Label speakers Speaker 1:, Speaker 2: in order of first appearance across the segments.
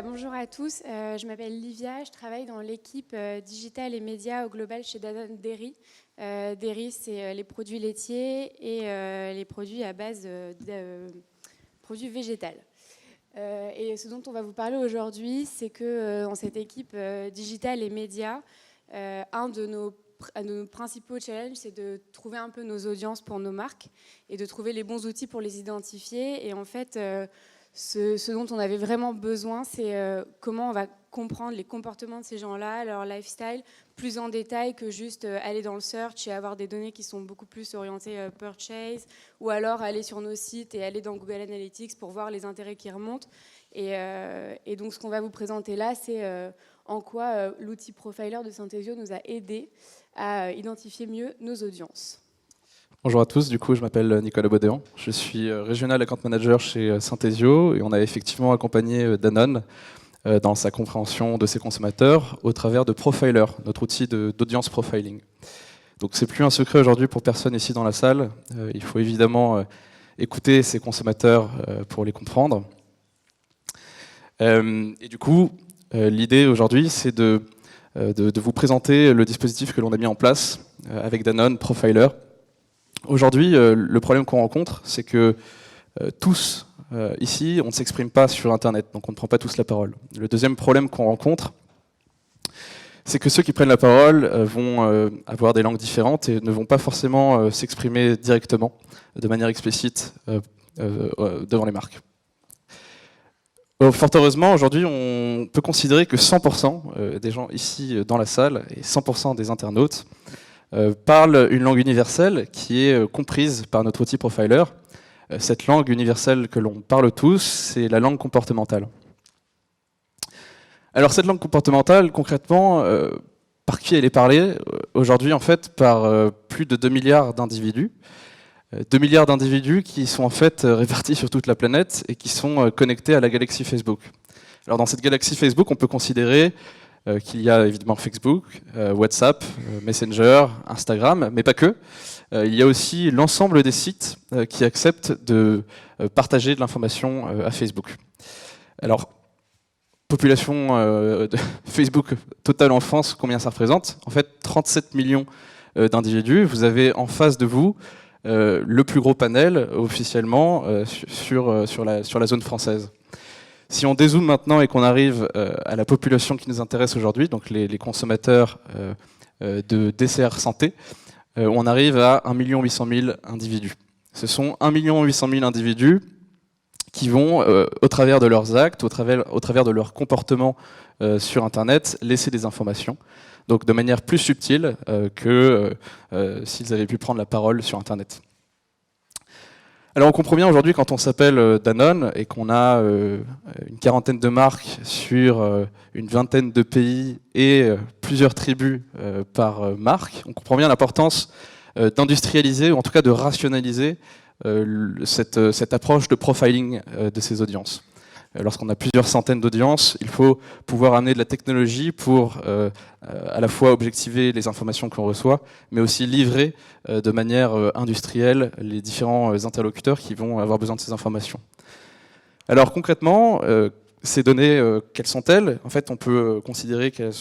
Speaker 1: Bonjour à tous, je m'appelle Livia, je travaille dans l'équipe digital et médias au global chez Danone Dairy. Dairy, c'est les produits laitiers et les produits à base de produits végétaux. Et ce dont on va vous parler aujourd'hui, c'est que dans cette équipe digital et médias, un de nos principaux challenges, c'est de trouver un peu nos audiences pour nos marques et de trouver les bons outils pour les identifier. Et en fait, ce dont on avait vraiment besoin, c'est comment on va comprendre les comportements de ces gens-là, leur lifestyle, plus en détail que juste aller dans le search et avoir des données qui sont beaucoup plus orientées purchase, ou alors aller sur nos sites et aller dans Google Analytics pour voir les intérêts qui remontent. Et donc ce qu'on va vous présenter là, c'est en quoi l'outil Profiler de Synthesio nous a aidés à identifier mieux nos audiences.
Speaker 2: Bonjour à tous, du coup je m'appelle Nicolas Baudéan, je suis Regional Account Manager chez Synthesio et on a effectivement accompagné Danone dans sa compréhension de ses consommateurs au travers de Profiler, notre outil d'audience profiling. Donc c'est plus un secret aujourd'hui pour personne ici dans la salle, il faut évidemment écouter ses consommateurs pour les comprendre. Et du coup, l'idée aujourd'hui c'est de vous présenter le dispositif que l'on a mis en place avec Danone, Profiler. Aujourd'hui, le problème qu'on rencontre, c'est que tous, ici, on ne s'exprime pas sur Internet, donc on ne prend pas tous la parole. Le deuxième problème qu'on rencontre, c'est que ceux qui prennent la parole vont avoir des langues différentes et ne vont pas forcément s'exprimer directement, de manière explicite, devant les marques. Fort heureusement, aujourd'hui, on peut considérer que 100% des gens ici dans la salle et 100% des internautes parlent une langue universelle qui est comprise par notre outil Profiler. Cette langue universelle que l'on parle tous, c'est la langue comportementale. Alors cette langue comportementale, concrètement, par qui elle est parlée? Aujourd'hui, en fait, par plus de 2 milliards d'individus. 2 milliards d'individus qui sont en fait répartis sur toute la planète et qui sont connectés à la galaxie Facebook. Alors dans cette galaxie Facebook, on peut considérer qu'il y a évidemment Facebook, WhatsApp, Messenger, Instagram, mais pas que. Il y a aussi l'ensemble des sites qui acceptent de partager de l'information à Facebook. Alors, population de Facebook totale en France, combien ça représente? En fait, 37 millions d'individus. Vous avez en face de vous le plus gros panel officiellement sur la zone française. Si on dézoome maintenant et qu'on arrive à la population qui nous intéresse aujourd'hui, donc les consommateurs de DCR Santé, on arrive à 1 800 000 individus. Ce sont 1 800 000 individus qui vont, au travers de leurs actes, au travers de leur comportement sur Internet, laisser des informations, donc de manière plus subtile que s'ils avaient pu prendre la parole sur Internet. Alors on comprend bien aujourd'hui quand on s'appelle Danone et qu'on a une quarantaine de marques sur une vingtaine de pays et plusieurs tribus par marque, on comprend bien l'importance d'industrialiser ou en tout cas de rationaliser cette approche de profiling de ces audiences. Lorsqu'on a plusieurs centaines d'audiences, il faut pouvoir amener de la technologie pour à la fois objectiver les informations qu'on reçoit, mais aussi livrer de manière industrielle les différents interlocuteurs qui vont avoir besoin de ces informations. Alors concrètement, ces données, quelles sont-elles? En fait, on peut considérer qu'il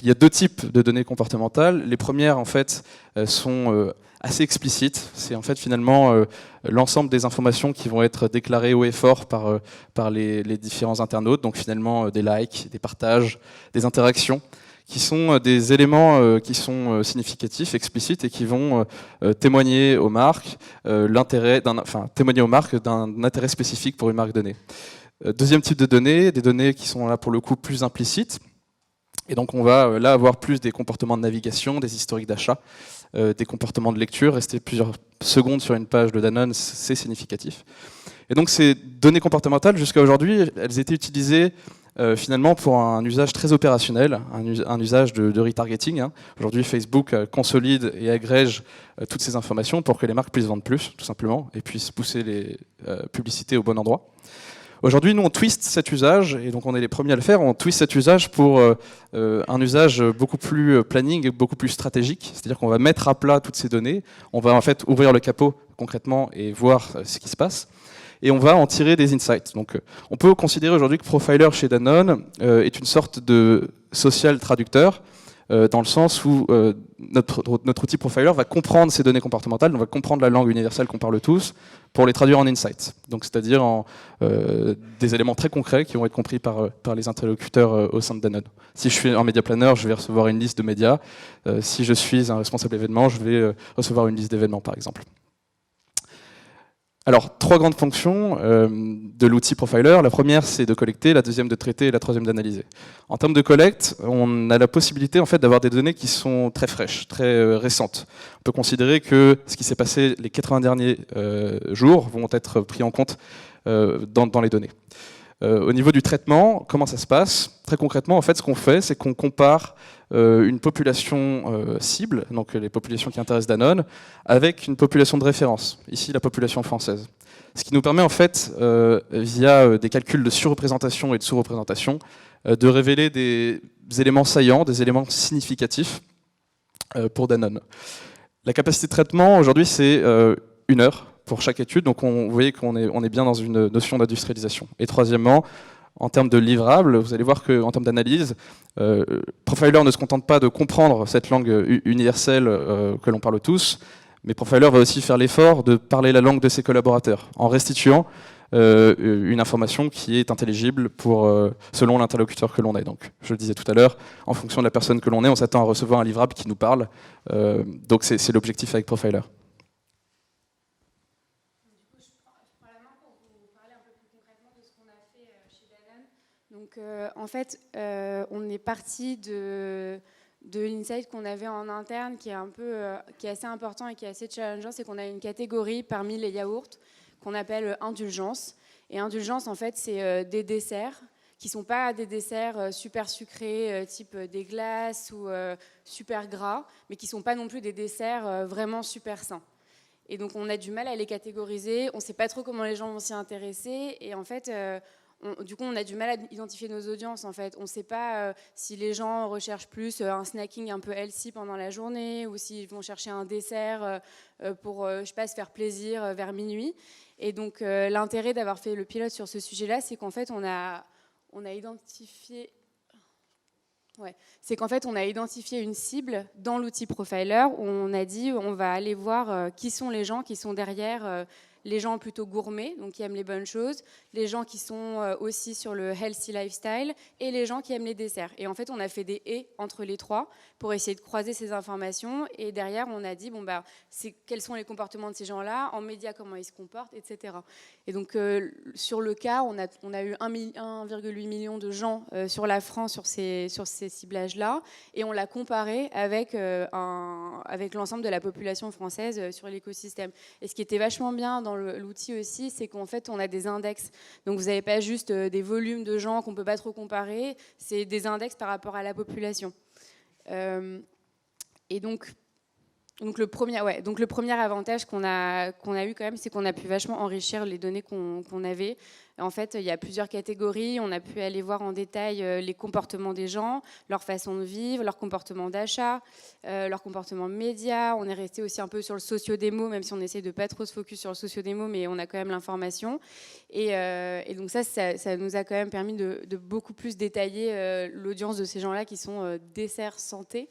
Speaker 2: y a deux types de données comportementales. Les premières, en fait, sont assez explicites. C'est en fait finalement l'ensemble des informations qui vont être déclarées haut et fort par les différents internautes. Donc finalement des likes, des partages, des interactions, qui sont des éléments qui sont significatifs, explicites et qui vont témoigner aux marques témoigner aux marques d'un intérêt spécifique pour une marque donnée. Deuxième type de données, des données qui sont là pour le coup plus implicites. Et donc on va là avoir plus des comportements de navigation, des historiques d'achat, des comportements de lecture. Rester plusieurs secondes sur une page de Danone, c'est significatif. Et donc ces données comportementales, jusqu'à aujourd'hui, elles étaient utilisées finalement pour un usage très opérationnel, un usage de retargeting. Aujourd'hui, Facebook consolide et agrège toutes ces informations pour que les marques puissent vendre plus, tout simplement, et puissent pousser les publicités au bon endroit. Aujourd'hui, nous, on twist cet usage, et donc on est les premiers à le faire, on twist cet usage pour un usage beaucoup plus planning et beaucoup plus stratégique, c'est-à-dire qu'on va mettre à plat toutes ces données, on va en fait ouvrir le capot concrètement et voir ce qui se passe. Et on va en tirer des insights. Donc, on peut considérer aujourd'hui que Profiler chez Danone est une sorte de social traducteur, dans le sens où notre outil Profiler va comprendre ces données comportementales, on va comprendre la langue universelle qu'on parle tous, pour les traduire en insights. Donc, c'est-à-dire en des éléments très concrets qui vont être compris par les interlocuteurs au sein de Danone. Si je suis un média planner, je vais recevoir une liste de médias. Si je suis un responsable événement, je vais recevoir une liste d'événements, par exemple. Alors, 3 grandes fonctions de l'outil Profiler. La première, c'est de collecter, la deuxième de traiter et la troisième d'analyser. En termes de collecte, on a la possibilité en fait, d'avoir des données qui sont très fraîches, très récentes. On peut considérer que ce qui s'est passé les 80 derniers jours vont être pris en compte dans les données. Au niveau du traitement, comment ça se passe? Très concrètement, en fait, ce qu'on fait, c'est qu'on compare une population cible, donc les populations qui intéressent Danone, avec une population de référence, ici la population française. Ce qui nous permet, en fait, via des calculs de surreprésentation et de sous-représentation, de révéler des éléments saillants, des éléments significatifs pour Danone. La capacité de traitement, aujourd'hui, c'est 1 heure pour chaque étude, donc vous voyez qu'on est bien dans une notion d'industrialisation. Et troisièmement, en termes de livrables, vous allez voir qu'en termes d'analyse, Profiler ne se contente pas de comprendre cette langue universelle que l'on parle tous, mais Profiler va aussi faire l'effort de parler la langue de ses collaborateurs, en restituant une information qui est intelligible selon l'interlocuteur que l'on est. Donc, je le disais tout à l'heure, en fonction de la personne que l'on est, on s'attend à recevoir un livrable qui nous parle. Donc c'est l'objectif avec Profiler.
Speaker 1: Donc, en fait, on est parti de l'insight qu'on avait en interne qui est assez important et qui est assez challengeant, c'est qu'on a une catégorie parmi les yaourts qu'on appelle indulgence. Et indulgence, en fait, c'est des desserts qui ne sont pas des desserts super sucrés, type des glaces ou super gras, mais qui ne sont pas non plus des desserts vraiment super sains. Et donc, on a du mal à les catégoriser, on ne sait pas trop comment les gens vont s'y intéresser, et en fait... du coup, on a du mal à identifier nos audiences, en fait. On ne sait pas si les gens recherchent plus un snacking un peu healthy pendant la journée ou s'ils vont chercher un dessert pour, je sais pas, se faire plaisir vers minuit. Et donc, l'intérêt d'avoir fait le pilote sur ce sujet-là, c'est qu'en fait, on a identifié... Ouais. C'est qu'en fait, on a identifié une cible dans l'outil Profiler où on a dit on va aller voir qui sont les gens qui sont derrière... les gens plutôt gourmets, donc qui aiment les bonnes choses, les gens qui sont aussi sur le healthy lifestyle et les gens qui aiment les desserts. Et en fait, on a fait des « et » entre les trois pour essayer de croiser ces informations. Et derrière, on a dit, bon, bah, quels sont les comportements de ces gens-là, en médias, comment ils se comportent, etc. Et donc, sur le cas, on a eu 1,8 million de gens sur la France sur ces ciblages-là. Et on l'a comparé avec l'ensemble de la population française sur l'écosystème. Et ce qui était vachement bien dans l'outil aussi, c'est qu'en fait, on a des index. Donc, vous n'avez pas juste des volumes de gens qu'on ne peut pas trop comparer, c'est des index par rapport à la population. Et donc le premier avantage qu'on a eu quand même, c'est qu'on a pu vachement enrichir les données qu'on avait. En fait, il y a plusieurs catégories. On a pu aller voir en détail les comportements des gens, leur façon de vivre, leur comportement d'achat, leur comportement média. On est resté aussi un peu sur le socio-démo, même si on essaie de pas trop se focus sur le socio-démo, mais on a quand même l'information. Et donc ça nous a quand même permis de beaucoup plus détailler l'audience de ces gens-là qui sont desserts santé.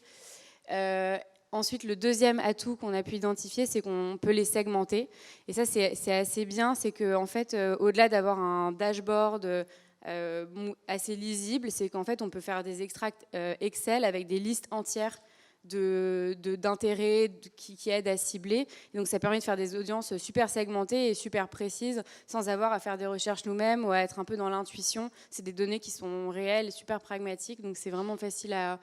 Speaker 1: Ensuite, le deuxième atout qu'on a pu identifier, c'est qu'on peut les segmenter. Et ça, c'est assez bien. C'est qu'en fait, au-delà d'avoir un dashboard assez lisible, c'est qu'en fait, on peut faire des extracts Excel avec des listes entières d'intérêts qui aident à cibler. Et donc, ça permet de faire des audiences super segmentées et super précises sans avoir à faire des recherches nous-mêmes ou à être un peu dans l'intuition. C'est des données qui sont réelles et super pragmatiques. Donc, c'est vraiment facile à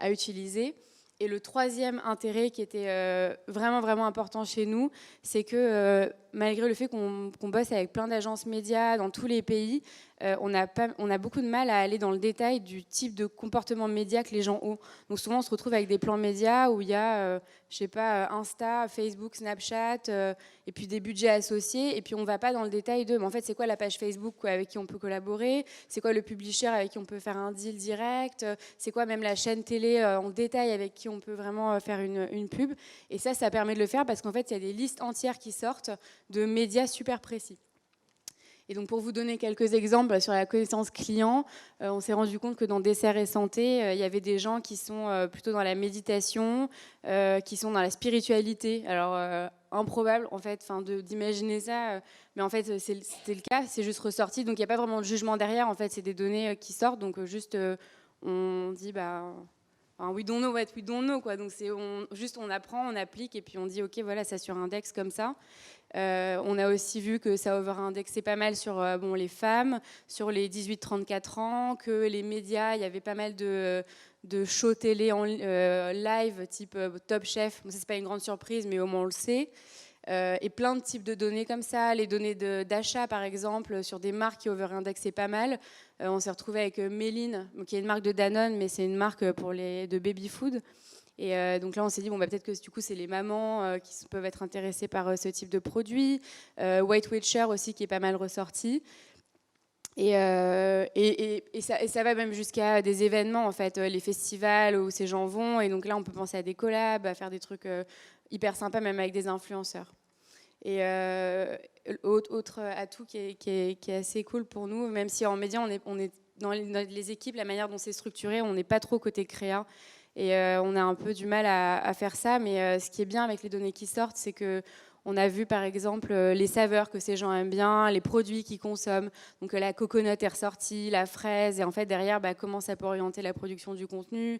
Speaker 1: utiliser. Et le troisième intérêt qui était vraiment, vraiment important chez nous, c'est que malgré le fait qu'on bosse avec plein d'agences médias dans tous les pays, on a beaucoup de mal à aller dans le détail du type de comportement média que les gens ont. Donc souvent, on se retrouve avec des plans médias où il y a, je sais pas, Insta, Facebook, Snapchat, et puis des budgets associés, et puis on ne va pas dans le détail de, mais en fait, c'est quoi la page Facebook avec qui on peut collaborer, c'est quoi le publisher avec qui on peut faire un deal direct, c'est quoi même la chaîne télé en détail avec qui on peut vraiment faire une pub. Et ça permet de le faire parce qu'en fait, il y a des listes entières qui sortent de médias super précis. Et donc pour vous donner quelques exemples sur la connaissance client, on s'est rendu compte que dans dessert et santé, il y avait des gens qui sont plutôt dans la méditation, qui sont dans la spiritualité. Alors improbable en fait, d'imaginer ça, mais en fait c'était le cas, c'est juste ressorti. Donc il n'y a pas vraiment de jugement derrière. En fait, c'est des données qui sortent. Donc juste on dit we don't know what we don't know, quoi. Donc on apprend, on applique et puis on dit ok, voilà, ça surindexe comme ça. On a aussi vu que ça over-indexait pas mal sur les femmes, sur les 18-34 ans, que les médias, il y avait pas mal de shows télé en live, type Top Chef. Bon, ça, c'est pas une grande surprise, mais au moins on le sait. Et plein de types de données comme ça, les données d'achat par exemple, sur des marques qui over-indexaient pas mal. On s'est retrouvé avec Méline, qui est une marque de Danone, mais c'est une marque de baby-food. Et donc là, on s'est dit, peut-être que du coup, c'est les mamans qui peuvent être intéressées par ce type de produit. Weight Watcher aussi, qui est pas mal ressorti. Et ça va même jusqu'à des événements, en fait, les festivals où ces gens vont. Et donc là, on peut penser à des collabs, à faire des trucs hyper sympas, même avec des influenceurs. Et autre atout qui est assez cool pour nous, même si en médias, on est dans les équipes, la manière dont c'est structuré, on n'est pas trop côté créa. Et on a un peu du mal à faire ça, mais ce qui est bien avec les données qui sortent, c'est qu'on a vu par exemple les saveurs que ces gens aiment bien, les produits qu'ils consomment. Donc la coconut est ressortie, la fraise, et en fait derrière, comment ça peut orienter la production du contenu,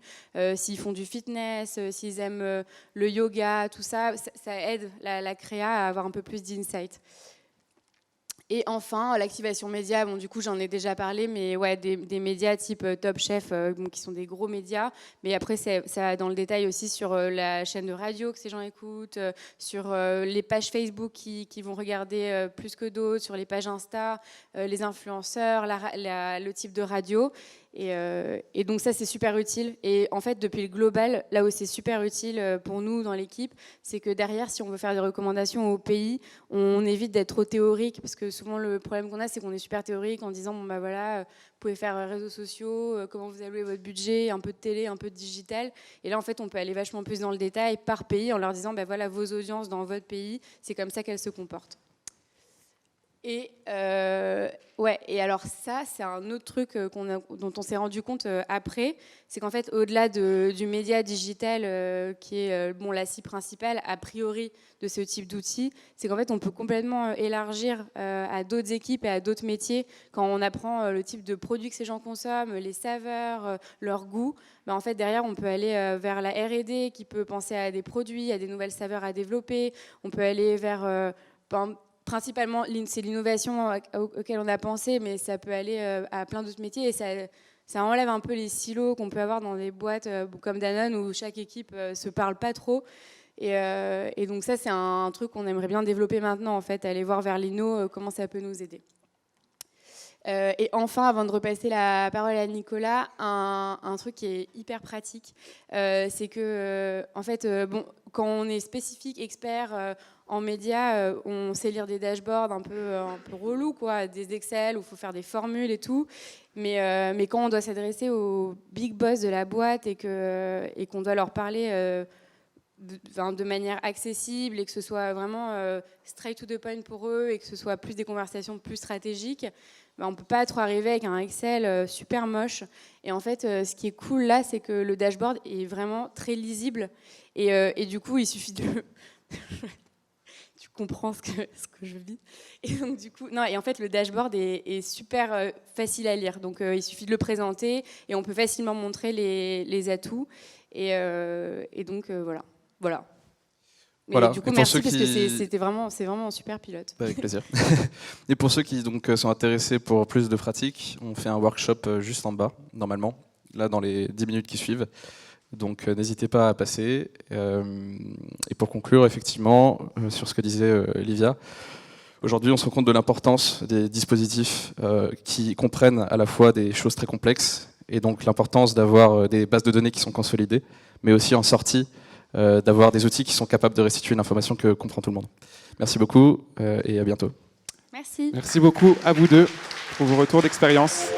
Speaker 1: s'ils font du fitness, s'ils aiment le yoga, tout ça, ça aide la créa à avoir un peu plus d'insight. Et enfin, l'activation média, du coup j'en ai déjà parlé, mais ouais, des médias type Top Chef, qui sont des gros médias, mais après ça va dans le détail aussi sur la chaîne de radio que ces gens écoutent, sur les pages Facebook qui vont regarder plus que d'autres, sur les pages Insta, les influenceurs, le type de radio. Et donc ça, c'est super utile. Et en fait, depuis le global, là où c'est super utile pour nous dans l'équipe, c'est que derrière, si on veut faire des recommandations au pays, on évite d'être trop théorique, parce que souvent le problème qu'on a, c'est qu'on est super théorique en disant voilà, vous pouvez faire réseaux sociaux, comment vous allouez votre budget, un peu de télé, un peu de digital. Et là, en fait, on peut aller vachement plus dans le détail par pays en leur disant voilà, vos audiences dans votre pays, c'est comme ça qu'elles se comportent. Et et alors ça, c'est un autre truc dont on s'est rendu compte après, c'est qu'en fait, au-delà du média digital, qui est la cible principale, a priori, de ce type d'outils, c'est qu'en fait, on peut complètement élargir à d'autres équipes et à d'autres métiers. Quand on apprend le type de produits que ces gens consomment, les saveurs, leur goût, en fait, derrière, on peut aller vers la R&D qui peut penser à des produits, à des nouvelles saveurs à développer. On peut aller vers... principalement, c'est l'innovation auquel on a pensé, mais ça peut aller à plein d'autres métiers et ça enlève un peu les silos qu'on peut avoir dans des boîtes comme Danone où chaque équipe se parle pas trop. Et donc ça, c'est un truc qu'on aimerait bien développer maintenant, en fait, aller voir vers l'INO comment ça peut nous aider. Et enfin, avant de repasser la parole à Nicolas, un truc qui est hyper pratique, c'est que, en fait, quand on est spécifique, expert en médias, on sait lire des dashboards un peu relous, quoi, des Excel où il faut faire des formules et tout. Mais quand on doit s'adresser aux big boss de la boîte et qu'on doit leur parler de manière accessible et que ce soit vraiment straight to the point pour eux et que ce soit plus des conversations plus stratégiques, on ne peut pas trop arriver avec un Excel super moche. Et en fait, ce qui est cool là, c'est que le dashboard est vraiment très lisible. Et du coup, il suffit de... Tu comprends ce que je vis. Et donc, du coup, et en fait, le dashboard est super facile à lire. Donc, il suffit de le présenter et on peut facilement montrer les atouts. Et donc, voilà.
Speaker 2: Voilà.
Speaker 1: Du coup, merci parce que c'est vraiment un super pilote.
Speaker 2: Avec plaisir. Et pour ceux qui donc sont intéressés pour plus de pratique, on fait un workshop juste en bas, normalement, là dans les 10 minutes qui suivent. Donc n'hésitez pas à passer. Et pour conclure, effectivement, sur ce que disait Livia, Aujourd'hui, on se rend compte de l'importance des dispositifs qui comprennent à la fois des choses très complexes, et donc l'importance d'avoir des bases de données qui sont consolidées, mais aussi en sortie, d'avoir des outils qui sont capables de restituer une information que comprend tout le monde. Merci beaucoup et à bientôt.
Speaker 1: Merci.
Speaker 3: Merci beaucoup à vous deux pour vos retours d'expérience.